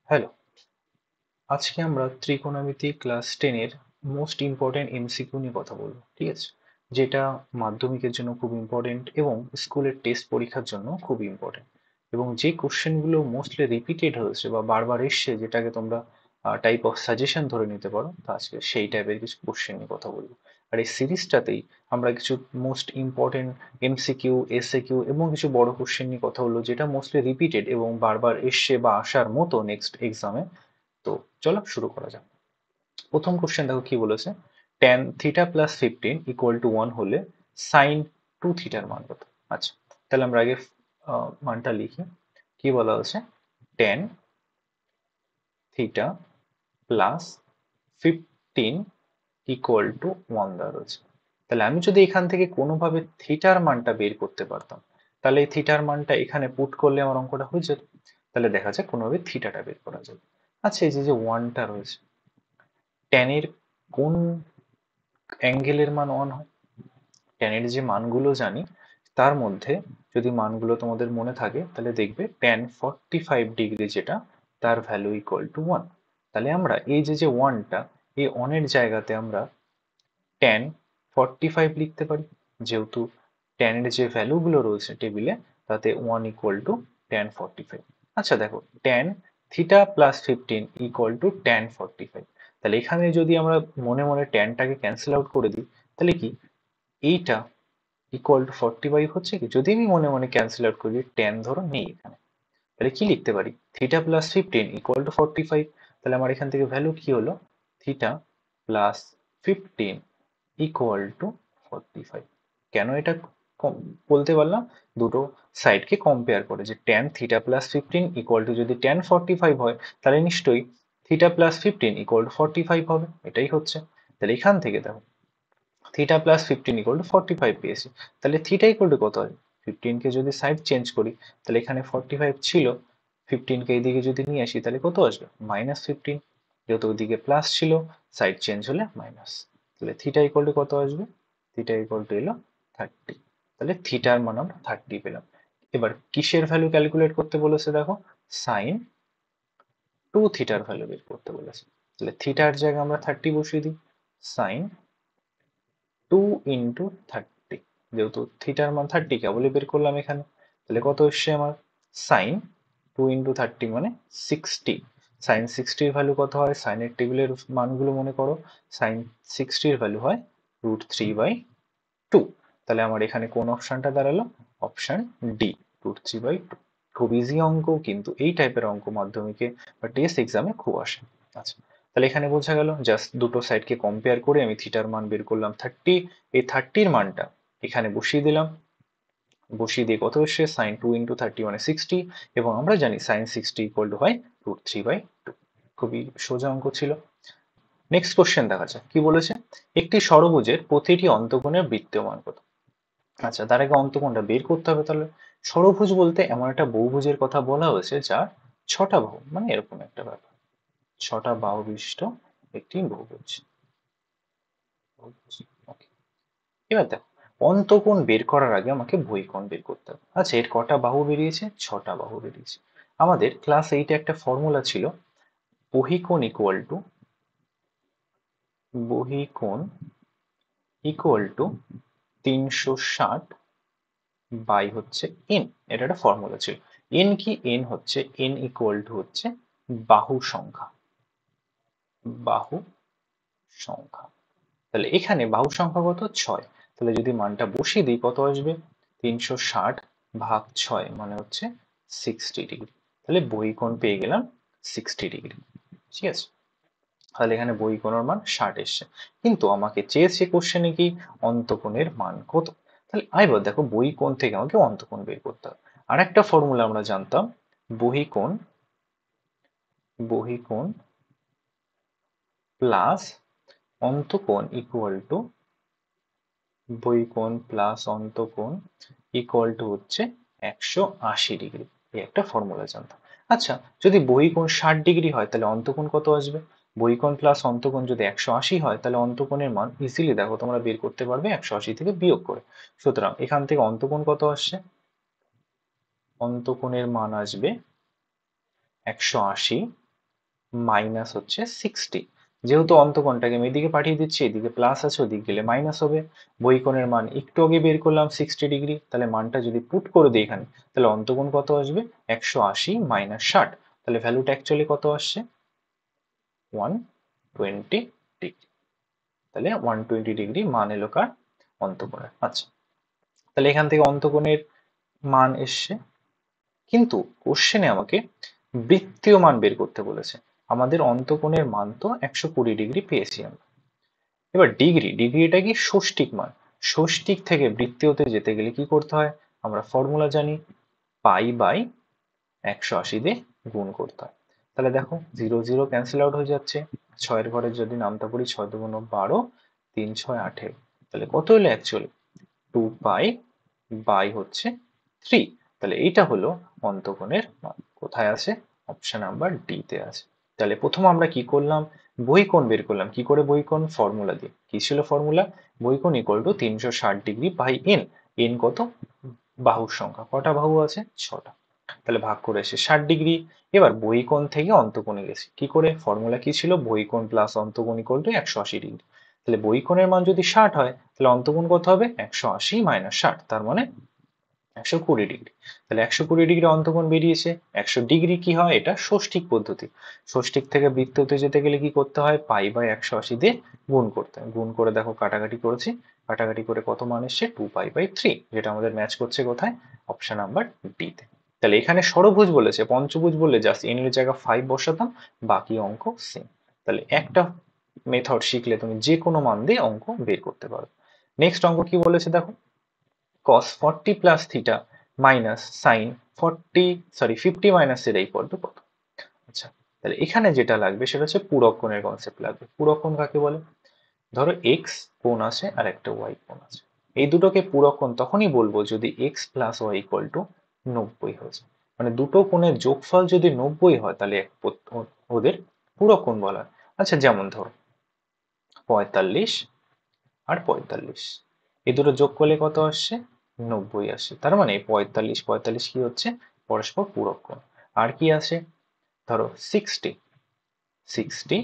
Hello, আজকে আমরা ত্রিকোণমিতি ক্লাস 10 এর মোস্ট ইম্পর্টেন্ট এমসিকিউ নিয়ে কথা বলবো, ঠিক আছে? যেটা মাধ্যমিকের জন্য খুব ইম্পর্টেন্ট এবং স্কুলের টেস্ট পরীক্ষার জন্য খুব ইম্পর্টেন্ট, এবং যে কোশ্চেনগুলো মোস্টলি রিপিটেড হয়েছে বা বারবার এসছে, যেটাকে তোমরা টাইপ অফ সাজেশন ধরে নিতে পারো, তো আজকে সেই টাইপের কিছু কোশ্চেন নিয়ে কথা বলবো। আর এই সিরিজটাতেই আমরা কিছু মোস্ট ইম্পর্টেন্ট এমসিকিউ, এসএকিউ এবং কিছু বড় কোশ্চেন নিয়ে কথা বলবো, যেটা মোস্টলি রিপিটেড এবং বারবার এসছে বা আসার মতো নেক্সট এক্সামে। তো চলো শুরু করা যাক। প্রথম কোশ্চেন দেখো কি বলেছে, tan theta plus 15 equal to 1 হলে সাইন 2 থিটার মান কত? আচ্ছা, তাহলে আমরা আগে মানটা লিখি। কি বলা হচ্ছে, tan theta plus 15 equal to 1 দেওয়া রয়েছে। তাহলে আমি যদি এখান থেকে কোনোভাবে থিটার মানটা বের করতে পারতাম, তাহলে এই থিটার মানটা এখানে পুট করলে আমার অঙ্কটা হয়ে যেত। তাহলে দেখা যাক কোনোভাবে থিটাটা বের করা যাবে। আচ্ছা, এই যে যে ওয়ানটা রয়েছে, tan এর কোন অ্যাঙ্গেলের মান 1 হয়? tan এর যে মানগুলো জানি তার মধ্যে যদি মানগুলো তোমাদের মনে থাকে, তাহলে দেখবে tan 45 ডিগ্রি যেটা, তার ভ্যালু ইকুয়াল টু 1। তাহলে আমরা এই যে যে 1টা, এই 1 এর জায়গাতে আমরা tan 45 লিখতে পারি, যেহেতু tan এর যে ভ্যালুগুলো রয়েছে টেবিলে, তাতে 1 ইকুয়াল টু tan 45। আচ্ছা দেখো, tan theta plus 15 equal to tan 45। তাহলে এখানে যদি আমরা মনে মনে ট্যানটাকে ক্যান্সেল আউট করে দিই, তাহলে কি এইটা ইকুয়াল টু 45 হচ্ছে কি? যদি আমি মনে মনে ক্যান্সেল আউট করি, ট্যান ধরো নেই এখানে, তাহলে কি লিখতে পারি? Theta plus 15 equal to 45। তাহলে আমার এখান থেকে ভ্যালু কি হলো? Theta plus 15 equal to 45। কেন এটা বলতে পারলাম? দুটো সাইডকে কম্পেয়ার করে, যে tan theta plus 15 equal to যদি ট্যান 45 হয়, তাহলে নিশ্চয়ই থিটা প্লাস 15 ইকুয়াল টু 45 হবে। এটাই হচ্ছে। তাহলে এখান থেকে দেখো, থিটা প্লাস 15 ইকুয়াল টু 45 পেয়েছি। তাহলে থিটা ইকুয়াল টু কত হয়? 15 কে যদি সাইড চেঞ্জ করি, তাহলে এখানে 45 ছিল, 15 কে এইদিকে যদি নিয়ে আসি, তাহলে কত আসবে? -15। যেহেতু ওইদিকে প্লাস ছিল, সাইড চেঞ্জ হলে মাইনাস। তাহলে থিটা ইকুয়াল টু কত আসবে? থিটা ইকুয়াল টু এলো 30। তাহলে থিটার মান আমরা 30 পেলাম। এবার কিসের ভ্যালু ক্যালকুলেট করতে বলেছে দেখো? সাইন 2 থিটার ভ্যালু বের করতে বলেছে। তাহলে থিটার জায়গায় আমরা 30 বসিয়ে দিই। সাইন 2 ইন্টু 30, যেহেতু থিটার মান 30 কেবলই বের করলাম এখানে, তাহলে কত এসছে আমার? সাইন 2 ইন্টু 30 মানে 60। সাইন 60 এর ভ্যালু কত হয়? সাইনের টেবিলের মানগুলো মনে করো। সাইন 60 এর ভ্যালু হয় √3/2। তাহলে আমার এখানে কোন অপশনটা দাঁড়ালো? Option D, √3/2। খুব ইজি অঙ্ক, কিন্তু এই টাইপের অঙ্ক মাধ্যমিকে বা টেস্ট এক্সামে খুব আসে। আচ্ছা, তাহলে এখানে বোঝা গেল, জাস্ট দুটো সাইডকে কম্পেয়ার করে আমি থিটার মান বের করলাম 30। এই 30 মানটা এখানে বসিয়ে দিলাম। বসিয়ে দিয়ে কত এসছে? সাইন 2 ইন্টু 30 মানে 60, এবং আমরা জানি সাইন 60 ইকুয়াল টু হয় √3/2। খুবই সোজা অঙ্ক ছিল। নেক্সট কোশ্চেন দেখা যাক কি বলেছে। একটি ষড়ভুজের প্রতিটি অন্তকোণের বৃত্তীয় মান কত? আচ্ছা, তার আগে অন্তকোণটা বের করতে হবে। তাহলে ষড়ভুজ বলতে এমন একটা বহুভুজের কথা বলা হয়েছে যার 6টা বাহু, মানে এরকম একটা ব্যাপার। 6টা বাহু বিশিষ্ট একটি বহুভুজ। ওকে, এবার দেখো, অন্তকোণ বের করার আগে আমাকে বহিকোণ বের করতে হবে। আচ্ছা, এর কটা বাহু বেরিয়েছে? 6টা বাহু বেরিয়েছে। আমাদের ক্লাস 8 একটা ফর্মুলা ছিল, বহিকোণ ইকুয়াল টু বহিকোণ ইকুয়াল টু 360 বাই হচ্ছে এন। এটা একটা ফর্মুলা ছিল। এন কি? এন হচ্ছে, এন ইকুয়াল টু হচ্ছে বাহু সংখ্যা। বাহু সংখ্যা। তাহলে এখানে বাহু সংখ্যা কত? 6। তাহলে যদি মানটা বসিয়ে দিই, কত আসবে? 360 ভাগ 6 মানে হচ্ছে 60 ডিগ্রি। তাহলে বহিকোণ পেয়ে গেলাম 60 ডিগ্রি। ঠিক আছে, তাহলে এখানে বহিকোণের মান 60 এসছে। কিন্তু আমাকে চেয়েছে কোশ্চেনে কি? অন্তকোণের মান কত? তাহলে এবার দেখো, বহিকোণ থেকে আমাকে অন্তকোণ বের করতে হবে। আর একটা ফর্মুলা আমরা জানতাম, বহিকোণ বহিকোণ প্লাস অন্তকোণ ইকুয়াল টু, বহিকোণ প্লাস অন্তকোণ ইকুয়াল টু হচ্ছে 180 ডিগ্রি। এই একটা ফর্মুলা জানতাম। আচ্ছা, যদি বহিকোণ 60 ডিগ্রি হয়, তাহলে অন্তকোণ কত আসবে? বহিকোণ প্লাস অন্তকোণ যদি 180 হয়, তাহলে অন্তকোণের মান ইজিলি দেখো তোমরা বের করতে পারবে 180 থেকে বিয়োগ করে। সুতরাং এখান থেকে অন্তকোণ কত আসছে? অন্তকোণের মান আসবে 180 মাইনাস হচ্ছে 60। যেহেতু অন্তকোণটাকে আমি এদিকে পাঠিয়ে দিচ্ছি, এদিকে প্লাস আছে, ওদিকে গেলে মাইনাস হবে। বহিকোণের মান একটু আগে বের করলাম 60°, তাহলে মানটা যদি পুট করে দিই এখানে, তাহলে অন্তকোণ কত আসবে? 180 মাইনাস 60। তাহলে ভ্যালুটা অ্যাকচুয়ালি কত আসছে? 120°। তাহলে 120° মান এলো কার? অন্তকোণের। আচ্ছা, তাহলে এখান থেকে অন্তকোণের মান এসছে, কিন্তু কোশ্চেনে আমাকে বৃত্তীয় মান বের করতে বলেছে। আমাদের অন্তকোণের মান তো 120° পেয়েছি আমরা। এবার ডিগ্রিটা কি? ষষ্ঠিক মান। ষষ্ঠিক থেকে বৃত্তীয়তে যেতে গেলে কি করতে হয়? আমরা ফর্মুলা জানি, পাই বাই 180 দিয়ে গুণ করতে হয়। তাহলে দেখো 0 0 ক্যান্সেল আউট হয়ে যাচ্ছে। 6 ঘরে যদি নামতা পড়ি, 6 2 12, 3 6 18, তাহলে কত হলো অ্যাকচুয়ালি? 2 পাই বাই হচ্ছে 3। তাহলে এইটা হলো অন্তকোণের মান। কোথায় আছে? অপশন নাম্বার ডি তে আছে। তাহলে প্রথম আমরা কি করলাম? বহিকোণ বের করলাম। কি করে বহিকোণ? ফর্মুলা দিয়ে। কি ছিল ফর্মুলা? বহিকোণ ইকুয়াল টু 360° বাই এন। এন কত? বাহুর সংখ্যা। কটা বাহু আছে? 6টা। তাহলে ভাগ করে এসে 60°। এবার বহিকোণ থেকে অন্তকোণে গেছি। কি করে? ফর্মুলা কি ছিল? বহিকোণ প্লাস অন্তকোণ ইকুয়াল টু 180°। তাহলে বহিকোণের মান যদি 60 হয়, তাহলে অন্তকোণ কত হবে? 180 মাইনাস 60, তার মানে 120°। তাহলে 120° অন্তকোণ বেরিয়েছে। 100° কি হয়? এটা ষষ্ঠিক পদ্ধতি। ষষ্ঠিক থেকে বৃত্ততে যেতে গেলে কি করতে হয়? পাই বাই 180 দিয়ে গুণ করতে হয়। গুণ করে দেখো কাটাকাটি করেছি, কাটাকাটি করে কত মান এসছে? 2 পাই বাই 3, যেটা আমাদের ম্যাচ করছে কোথায়? অপশন নাম্বার ডি তে। তাহলে এখানে ষড়ভুজ বলেছে, পঞ্চভুজ বললে জাস্ট এন এর জায়গা 5 বসাতাম, বাকি অঙ্ক সেম। তাহলে একটা মেথড শিখলে তুমি যে কোনো মান দিয়ে অঙ্ক বের করতে পারো। নেক্সট অঙ্ক কি বলেছে দেখো, cos 40 plus theta minus sin 50 minus theta equal to কত? আচ্ছা, তাহলে এখানে যেটা লাগবে সেটা হচ্ছে পূরক কোণের কনসেপ্ট লাগবে। পূরক কোণ কাকে বলে? ধরো x কোণ আছে আর একটা y কোণ আছে। এই দুটোকে পূরক কোণ তখনই বলবো যদি x plus y equal to 90 হয়েছে। মানে দুটো কোণের যোগফল যদি 90 হয়, তাহলে ওদের পূরক কোণ বলা হয়। আচ্ছা, যেমন ধরো 45 আর 45, এই দুটো যোগ করলে কত আসছে? 90 আসে। তার মানে 45 45 কি হচ্ছে? পরস্পর পূরক কোণ। আর কি আছে? ধরো 60 60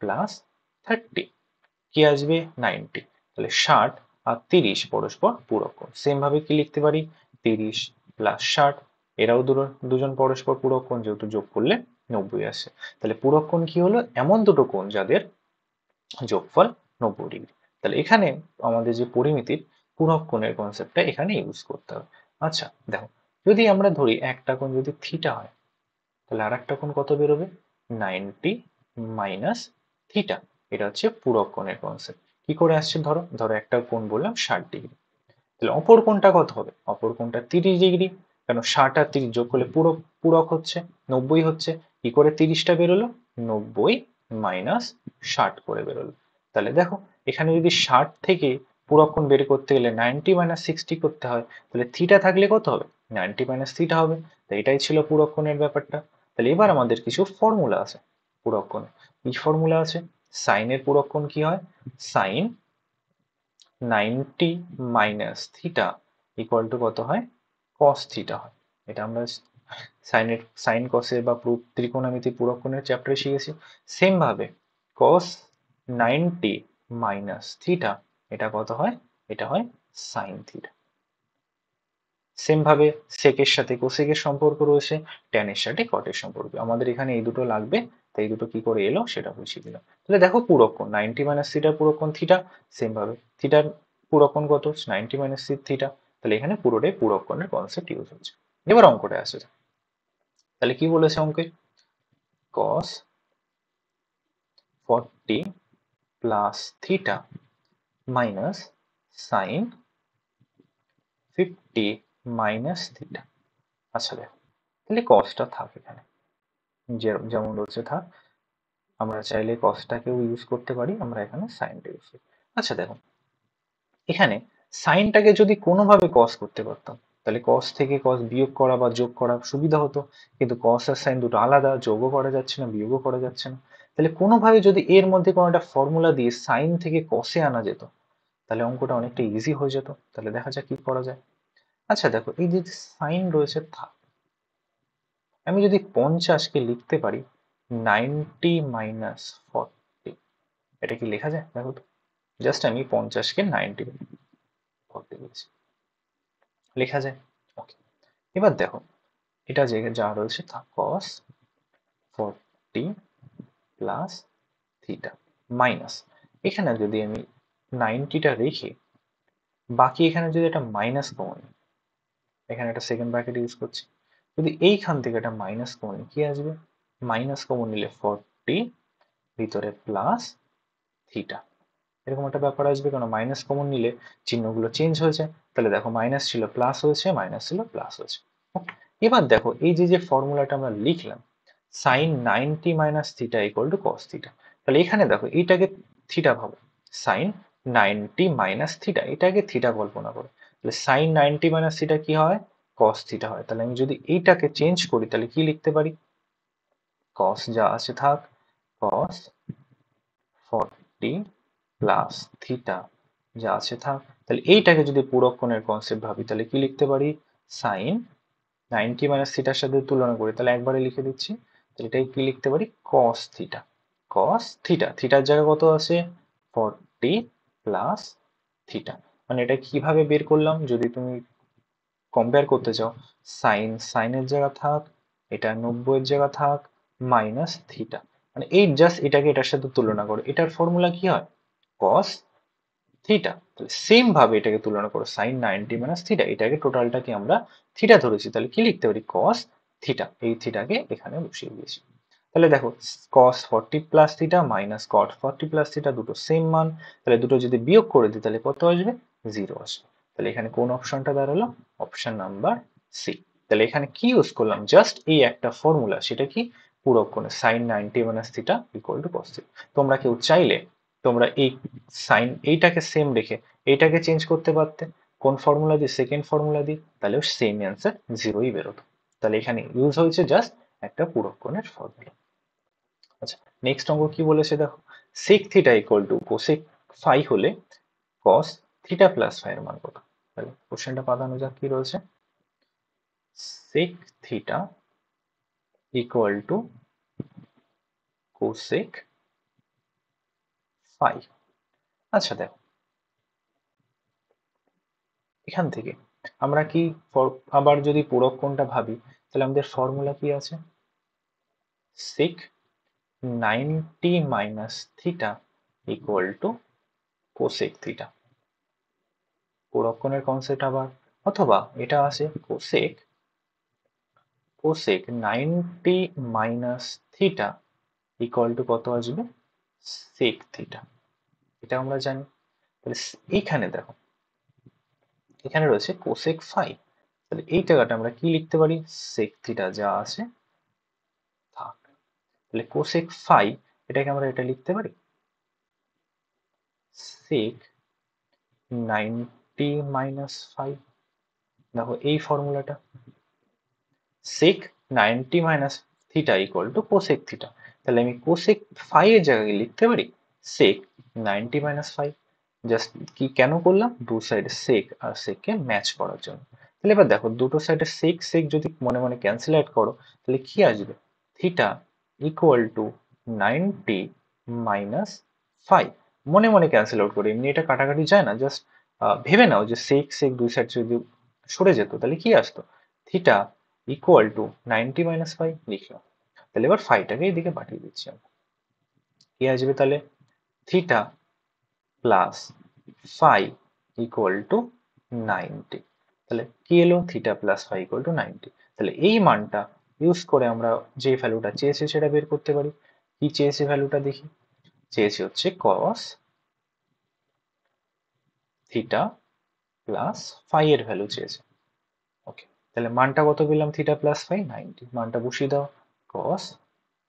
প্লাস 30 কি আসবে? 90। তাহলে 60 আর 30 পরস্পর পূরক কোণ। সেম ভাবে কি লিখতে পারি? 30 প্লাস 60, এরাও দুজন পরস্পর পূরক কোণ, যেহেতু যোগ করলে 90 আসে। তাহলে পূরক কোণ কি হলো? এমন দুটো কোণ যাদের যোগফল 90°। তাহলে এখানে আমাদের যে পরিমিতির পূরক কোণের কনসেপ্টটা এখানে ইউজ করতে হবে। আচ্ছা দেখো, যদি আমরা ধরি একটা কোণ যদি থিটা হয়, তাহলে আর একটা কোণ কত বেরোবে? 90 মাইনাস থিটা। এটা হচ্ছে পূরক কোণের কনসেপ্ট। কি করে আসছে? ধরো ধরো একটা কোণ বললাম 60°, তাহলে অপর কোণটা কত হবে? অপর কোণটা 30°। কেন? 60 আর 30 যোগ করলে পূরক পূরক হচ্ছে, 90 হচ্ছে। কি করে 30টা বেরোলো? 90 মাইনাস 60 করে বেরোলো। তাহলে দেখো এখানে যদি 60 থেকে পূরক কোণ বের করতে গেলে 90 মাইনাস 60 করতে হয়, তাহলে থিটা থাকলে কত হবে? 90 মাইনাস থিটা হবে। তো এটাই ছিল পূরক কোণের ব্যাপারটা। তাহলে এবার আমাদের কিছু ফর্মুলা আছে পূরক কোণ। কি ফর্মুলা আছে? সাইনের পূরক কোণ কি হয়? Sine 90 minus theta equal to কত হয়? কস থিটা হয়। এটা আমরা সাইন কসের বা ত্রিকোণমিতি পূরক কোণের চ্যাপ্টারে শিখেছি। সেম ভাবে কস 90 মাইনাস থিটা, এটা কত হয়? এটা হয় সাইন থিটা। সেম ভাবে সেকের সাথে কোসেকের সম্পর্ক রয়েছে, ট্যানের সাথে কটের সম্পর্ক। আমাদের এখানে এই দুটো লাগবে, তাই এই দুটো কি করে এলো সেটা বুঝিয়ে দিলাম। তাহলে দেখো পূরক কোণ 90 মাইনাস থিটার পূরক কোণ থিটা। সেম ভাবে থিটার পূরক কোণ কত? 90 মাইনাস থিটা। তাহলে এখানে পুরোটাই পূরক কোণের কনসেপ্ট ইউজ হচ্ছে। এবার অঙ্কটা আসে, তাহলে কি বলেছে অঙ্কে? cos 40 plus theta minus sine 50 minus theta. আচ্ছা দেখো, তাহলে কসটা থাক এখানে, যেমন রয়েছে থাক। আমরা চাইলে কসটাকেও ইউজ করতে পারি, আমরা এখানে সাইনটা ইউজ করি। আচ্ছা দেখো, এখানে সাইনটাকে যদি কোনোভাবে কস করতে পারতাম, তাহলে কস থেকে কস বিয়োগ করা বা যোগ করা সুবিধা হতো। কিন্তু কস আর সাইন দুটো আলাদা, যোগও করা যাচ্ছে না, বিয়োগও করা যাচ্ছে না। তাহলে কোনোভাবে যদি এর মধ্যে কোনো একটা ফর্মুলা দিয়ে সাইন থেকে কসে আনা যেত, তাহলে অঙ্কটা অনেকটা ইজি হয়ে যেত। তাহলে দেখা যাক কি করা যায়। আচ্ছা দেখো, এই যে সাইন রয়েছে থাক, আমি যদি 50 কে লিখতে পারি 90 মাইনাস 40, এটা কি লেখা যায় দেখো তো? জাস্ট আমি 50-কে 90 40 দিয়েছি, লেখা যায়। ওকে, এবার দেখো এটা যে যা রয়েছে তা cos 40 প্লাস থিটা মাইনাস, এখানে যদি আমি 90টা রেখে বাকি এখানে যদি একটা মাইনাস কমন নিই, এখানে একটা সেকেন্ড ব্র্যাকেট ইউজ করছি, যদি এইখান থেকে একটা মাইনাস কমন নিই, কি আসবে? মাইনাস কমন নিলে 40 ভিতরে প্লাস থিটা, এরকম একটা ব্যাপার আসবে, কারণ মাইনাস কমন নিলে চিহ্নগুলো চেঞ্জ হয়ে যায়। তাহলে দেখো মাইনাস ছিল প্লাস হয়েছে, মাইনাস ছিল প্লাস হয়েছে। এবার দেখো এই যে ফর্মুলাটা আমরা লিখলাম, sine 90 minus theta equal to cos theta, তাহলে এখানে দেখো এইটাকে থিটা ভাবো, সাইন 90 মাইনাস থিটা, এটাকে থিটা কল্পনা করো, তাহলে সাইন 90 মাইনাস থিটা কি হয়? কস থিটা হয়। তাহলে আমি যদি এইটাকে চেঞ্জ করি তাহলে কি লিখতে পারি? কস যা আছে থাক, কস 40 প্লাস থিটা যা আছে থাক, তাহলে এইটাকে যদি পূরক কোণের কনসেপ্ট ভাবি তাহলে কি লিখতে পারি? সাইন 90 মাইনাস থিটার সাথে তুলনা করি, তাহলে একবারে লিখে দিচ্ছি, তাহলে এটাই কি লিখতে পারি? Cos theta. কস থিটা, থিটার জায়গা কত আছে? 40 প্লাস থিটা। মানে এটা কিভাবে বের করলাম, যদি তুমি কম্পেয়ার করতে চাও, সাইনের জায়গা থাক, এটা 90 এর জায়গা থাক, মাইনাস থিটা, মানে এই জাস্ট এটাকে এটার সাথে তুলনা করো, এটার ফর্মুলা কি হয়? কস থিটা। তাহলে সেম ভাবে এটাকে তুলনা করো, সাইন 90 মাইনাস থিটা, এটাকে টোটালটাকে আমরা থিটা ধরেছি, তাহলে কি লিখতে পারি? কস থিটা, এই থিটাকে এখানে বসিয়ে দিয়েছি। তাহলে দেখো cos 40 plus theta minus cot 40 plus theta দুটো সেম মান, তাহলে দুটো যদি বিয়োগ করে দিই তাহলে কত আসবে? 0 আসবে। তাহলে এখানে কোন অপশনটা দাঁড়ালো? Option number C. তাহলে এখানে কি ইউজ করলাম? জাস্ট এই একটা ফর্মুলা, সেটা কি? পূরক কোণে sine 90 minus theta equal to cos theta. তোমরা কেউ চাইলে তোমরা এই সাইন এইটাকে সেম রেখে এইটাকে চেঞ্জ করতে পারতে, কোন ফর্মুলা দিয়ে? সেকেন্ড ফর্মুলা দিয়ে, তাহলে সেম অ্যান্সার 0ই বেরোতো। তাহলে এখানে ইউজ হয়েছে জাস্ট একটা পূরক কোণের ফর্মুলা। আচ্ছা, নেক্সট অঙ্ক কি বলেছে দেখো, sec theta equal to cosec phi হলে cos থিটা প্লাস ফাই এর মান কত? তাহলে কোশ্চেনটা পাতানো যাক, কি রয়েছে? sec theta equal to cosec phi. আচ্ছা দেখো এখান থেকে আমরা কি আবার যদি পূরক কোণটা ভাবি, তাহলে আমাদের ফর্মুলা কি আছে? sec 90 minus theta equal to cosec theta, পূরক কোণের কনসেপ্ট আবার, অথবা এটা আছে cosec 90 minus theta equal to কত আসবে? sec থিটা, এটা আমরা জানি। তাহলে এইখানে দেখো এখানে রয়েছে cosec ফাই, তাহলে এই জায়গাটা আমরা কি লিখতে পারি? sec থিটা যা আছে থাক, তাহলে cosec ফাই এটাকে আমরা এটা লিখতে পারি sec 90 মাইনাস ফাই। দেখো এই ফর্মুলাটা sec 90 minus theta equal two cosec theta, তাহলে আমি কোসেক ফাই এর জায়গায় লিখতে পারি sec 90 মাইনাস ফাই। জাস্ট কি কেন করলাম? দু সাইডে sec আর sec কে ম্যাচ করার জন্য। তাহলে এবার দেখো দুটো সাইডে sec sec যদি মনে মনে ক্যান্সেল আউট করো তাহলে কি আসবে? Theta equal to 90 minus phi. মনে মনে ক্যান্সেল আউট করে, এমনি এটা কাটাকাটি যায় না, জাস্ট ভেবে নাও যে sec sec দুই সাইড যদি সরে যেত তাহলে কি আসতো? Theta equal to 90 minus phi লিখলাম। তাহলে এবার ফাইটাকে এইদিকে পাঠিয়ে দিচ্ছি আমরা, কি আসবে তাহলে? Theta plus phi equal to 90। তাহলে কি এলো? Theta plus phi equal to 90। তাহলে এই মানটা ইউজ করে আমরা যে ভ্যালুটা চেয়েছি সেটা বের করতে পারি। কি চেয়েছি ভ্যালুটা দেখি, চেয়েছি হচ্ছে cos থিটা প্লাস ফাই এর ভ্যালু চেয়েছে। ওকে, তাহলে মানটা কত পেলাম? থিটা প্লাস ফাই 90, মানটা বসিয়ে দাও, cos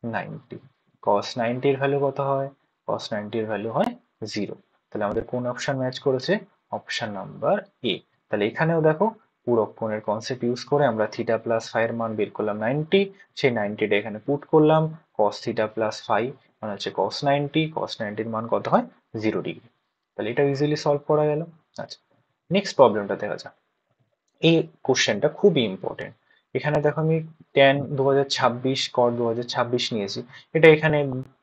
90, cos 90 এর ভ্যালু কত হয়? cos 90 এর ভ্যালু হয় 0। তাহলে আমাদের কোন অপশন ম্যাচ করেছে? Option number A. তাহলে এখানেও দেখো পূরক কোণের কনসেপ্ট ইউজ করে আমরা থিটা প্লাস ফাই এর মান বের করলাম 90, সেই 90টা এখানে পুট করলাম, cos থিটা প্লাস ফাই মানে হচ্ছে cos 90, cos 90 এর মান কত হয়? 0 ডিগ্রি। তাহলে এটা ইজিলি সলভ করা গেল। আচ্ছা, নেক্সট প্রবলেমটা দেখা যাক। এই কোশ্চেনটা খুবই ইম্পর্টেন্ট। এখানে দেখো আমি ট্যান 2026 কট 2026 নিয়েছি, এটা এখানে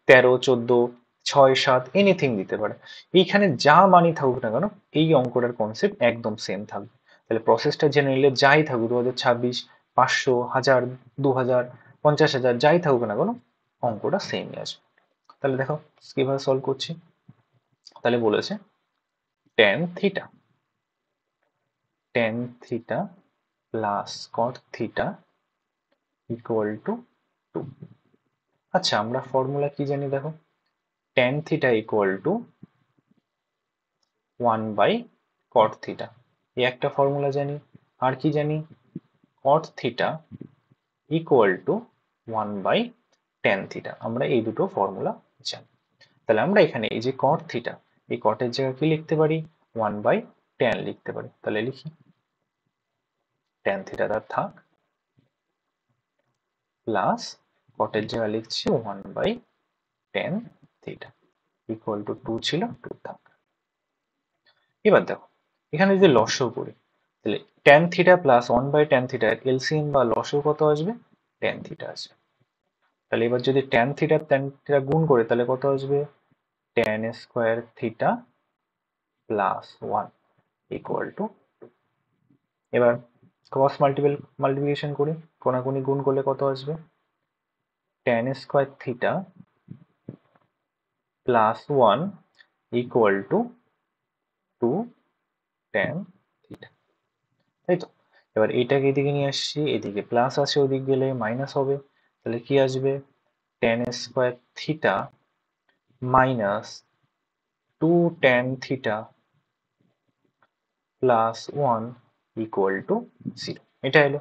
13, 14, 6, 7 এনিথিং দিতে পারে। এইখানে যা মানই থাকুক না কেন এই অঙ্কটার কনসেপ্ট একদম সেম থাকবে। তাহলে প্রসেসটা জেনে নিলে যাই থাকুক 2026, 500, 1000, 2000, 50,000 যাই থাকুক না কেন অঙ্কটা সেমই আসবে। তাহলে দেখো কিভাবে সলভ করছি। তাহলে বলেছে tan theta plus cot theta equal to 2। আচ্ছা আমরা ফর্মুলা কি জানি দেখো, tan theta equal to 1 by cot theta, এই একটা ফর্মুলা জানি। আর কি জানি, cot theta equal to 1 by tan theta, আমরা এই দুটো ফর্মুলা জানি। তাহলে আমরা এখানে এই যে cot থিটা, এই cot এর জায়গায় কি লিখতে পারি, 1 বাই tan লিখতে পারি। তাহলে লিখি tan থিটা তার থাক, প্লাস cot এর জায়গায় লিখছি 1 by tan theta equal to 2 ছিল 2 থাক। এবার দেখো এখানে যদি লসাগু করি তাহলে tan theta plus 1 by tan theta এর এলসিএম বা লসাগু কত আসবে, tan থিটা আসবে। তাহলে এবার যদি tan থিটা গুণ করে তাহলে কত আসবে, tan square theta plus 1 equal to. এবার ক্রস মাল্টিপ্লিকেশন করি, কোনাকুনি গুণ করলে কত আসবে, tan square theta plus 1 equal to 2 tan theta, তাই তো। এবার এটাকে এদিকে নিয়ে আসছি, এদিকে প্লাস আছে ওদিক গেলে মাইনাস হবে, তাহলে কি আসবে, tan square theta minus 2 tan theta plus 1 equal to 0, এটা এলো।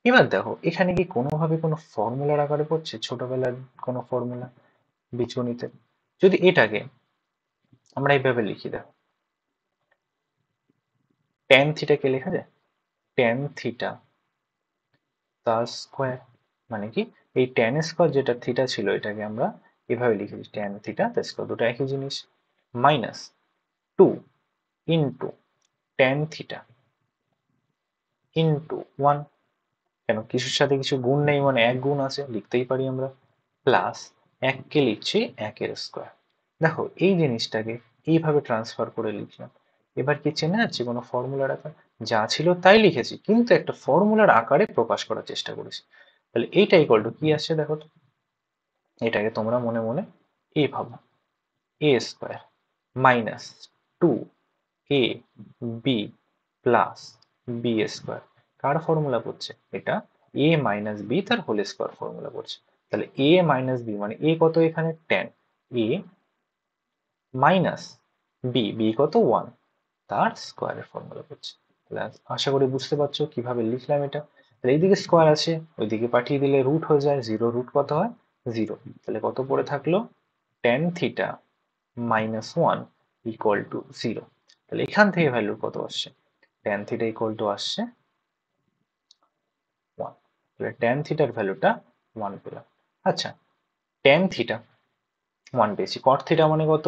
এবার দেখো এখানে কি কোনোভাবে কোনো ফর্মুলার আকারে পড়ছে, ছোটবেলার কোনো ফর্মুলা বীজগণিতের, যদি এটাকে আমরা এইভাবে লিখি, দেখো tan থিটা কে লেখা যায় tan থিটা তার স্কয়ার, মানে কি এই tan স্কয়ার যেটা থিটা ছিল এটাকে আমরা এভাবে লিখেছি tan থিটা তার স্কয়ার, দুটো একই জিনিস, minus 2 into tan theta into 1, কেন কিছুর সাথে কিছু গুণ নেই মানে এক গুণ আছে লিখতেই পারি আমরা, প্লাস 1 কে লিখছি 1 এর স্কয়ার। দেখো এই জিনিসটাকে এইভাবে ট্রান্সফার করে লিখলাম। এবার কি চেনা যাচ্ছে কোনো ফর্মুলার আকার, যা ছিল তাই লিখেছি কিন্তু একটা ফর্মুলার আকারে প্রকাশ করার চেষ্টা করেছি। তাহলে এইটা ইকুয়াল টু কি আসছে দেখো তো, এটাকে তোমরা মনে মনে এ ভাবো, এ square minus 2 A B plus B square, car formula পড়ছে এটা, এ মাইনাস বি তার হোল স্কয়ার ফর্মুলা পড়ছে। তাহলে এ মাইনাস বি মানে এ কত এখানে tan, এ মাইনাস বি কত 1 তার স্কয়ারের ফর্মুলা পড়ছে। তাহলে আশা করি বুঝতে পারছো কিভাবে লিখলাম এটা। তাহলে এইদিকে স্কয়ার আছে ওইদিকে পাঠিয়ে দিলে রুট হয়ে যায়, 0 রুট কত হয় 0, তাহলে কত পড়ে থাকলো tan theta minus 1 equal to 0। তাহলে এখান থেকে ভ্যালু কত আসছে, tan থিটা ইকুয়াল টু আসছে 1, তাহলে tan থিটার ভ্যালুটা 1 পেলাম। আচ্ছা tan থিটা 1 পেয়েছি, cot থিটা মানে কত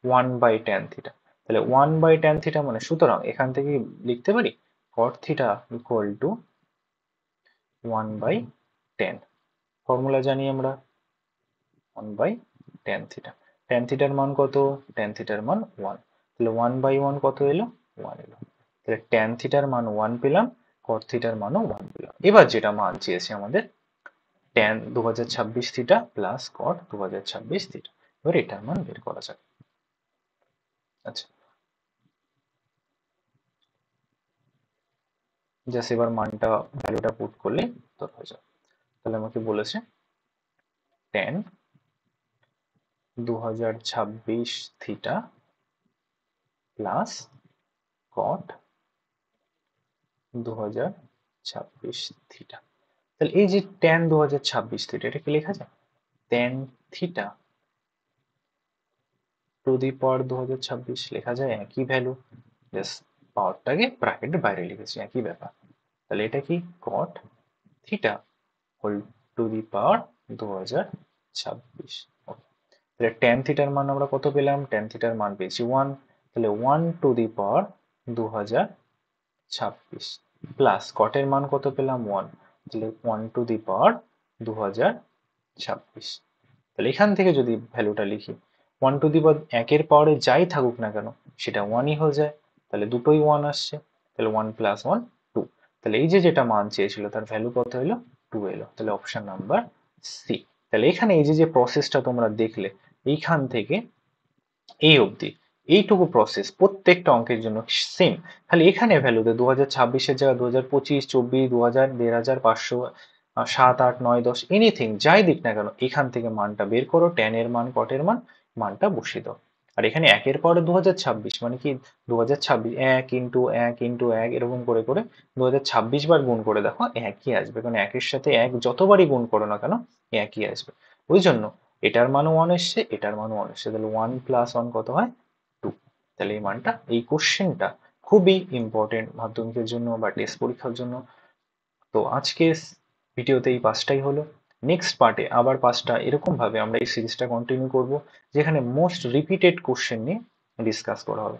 1 বাই tan থিটা, তাহলে 1 বাই tan থিটা মানে সুতরাং এখান থেকে লিখতে পারি cot theta equal to 1 by 10, formula জানি আমরা 1 বাই tan থিটা, tan থিটার মান কত, tan থিটার মান 1, তাহলে 1 বাই 1 কত এলো 1 এলো, তাহলে tan থিটার মান 1 পেলাম, cot থিটার মানও 1 পেলাম। এবার যেটা মান চেয়েছে আমাদের tan 2026 theta plus cot 2026 theta, এবার এটার মান বের করা যাক। আচ্ছা জাস্ট এবার মানটা ভ্যালুটা পুট করলে উত্তর হয়ে যাবে। তাহলে আমাকে বলেছে tan 2026 theta plus cot 2026 theta. তাহলে এই যে tan 2026 থিটা এটা কি লেখা যায়, tan theta two the power 2026 লেখা যায়, একই ভ্যালু, জাস্ট পাওয়ারটাকে ব্র্যাকেটের বাইরে লিখেছি একই ব্যাপার। তাহলে এটা কি cot theta whole to the power 2026। তাহলে tan থিটার মান আমরা কত পেলাম, tan থিটার মান পেয়েছি 1, তাহলে 1 two the power 2026 plus cot এর মান কত পেলাম 1, তাহলে 1^226। তাহলে এখান থেকে যদি ভ্যালুটা লিখি 1^, একের পাওয়ারে যাই থাকুক না কেন সেটা 1ই হয়ে যায়, তাহলে দুটোই 1 আসছে, তাহলে 1 + 1 2। তাহলে এই যে যেটা মান চেয়েছিল তার ভ্যালু কত এলো? 2 এলো। তাহলে অপশন নাম্বার সি। তাহলে এখানে এই যে প্রসেসটা তোমরা দেখলে এইখান থেকে এই অবধি এইটুকু প্রসেস প্রত্যেকটা অঙ্কের জন্য সেম, খালি এখানে ভ্যালুতে 2026-এর জায়গায় 2025, 24, 2000, 1500, 500, 7, 8, 9, 10 এনিথিং যাই দিক না কেন এখান থেকে মানটা বের করো, ট্যান এর মান, কটের মান, মানটা বসিয়ে দাও। আর এখানে একের পরে 2026 মানে কি 2026 1 ইন্টু 1 ইন্টু 1 এরকম করে করে 2026 বার গুণ করে দেখো একই আসবে, কারণ একের সাথে এক যতবারই গুণ করো না কেন একই আসবে। ওই জন্য এটার মানও 1 এসছে, এটার মানও 1 এসছে, তাহলে 1 + 1 কত হয়? 2। তাহলে এই মানটা, এই কোশ্চেনটা খুবই ইম্পর্টেন্ট মাধ্যমিকের জন্য বা টেস্ট পরীক্ষার জন্য। তো আজকে ভিডিওতে এই 5টাই হলো। নেক্সট পার্টে আবার 5টা এরকম ভাবে আমরা এই সিরিজটা কন্টিনিউ করব, যেখানে মোস্ট রিপিটেড কোশ্চেন নিয়ে ডিসকাস করা হবে।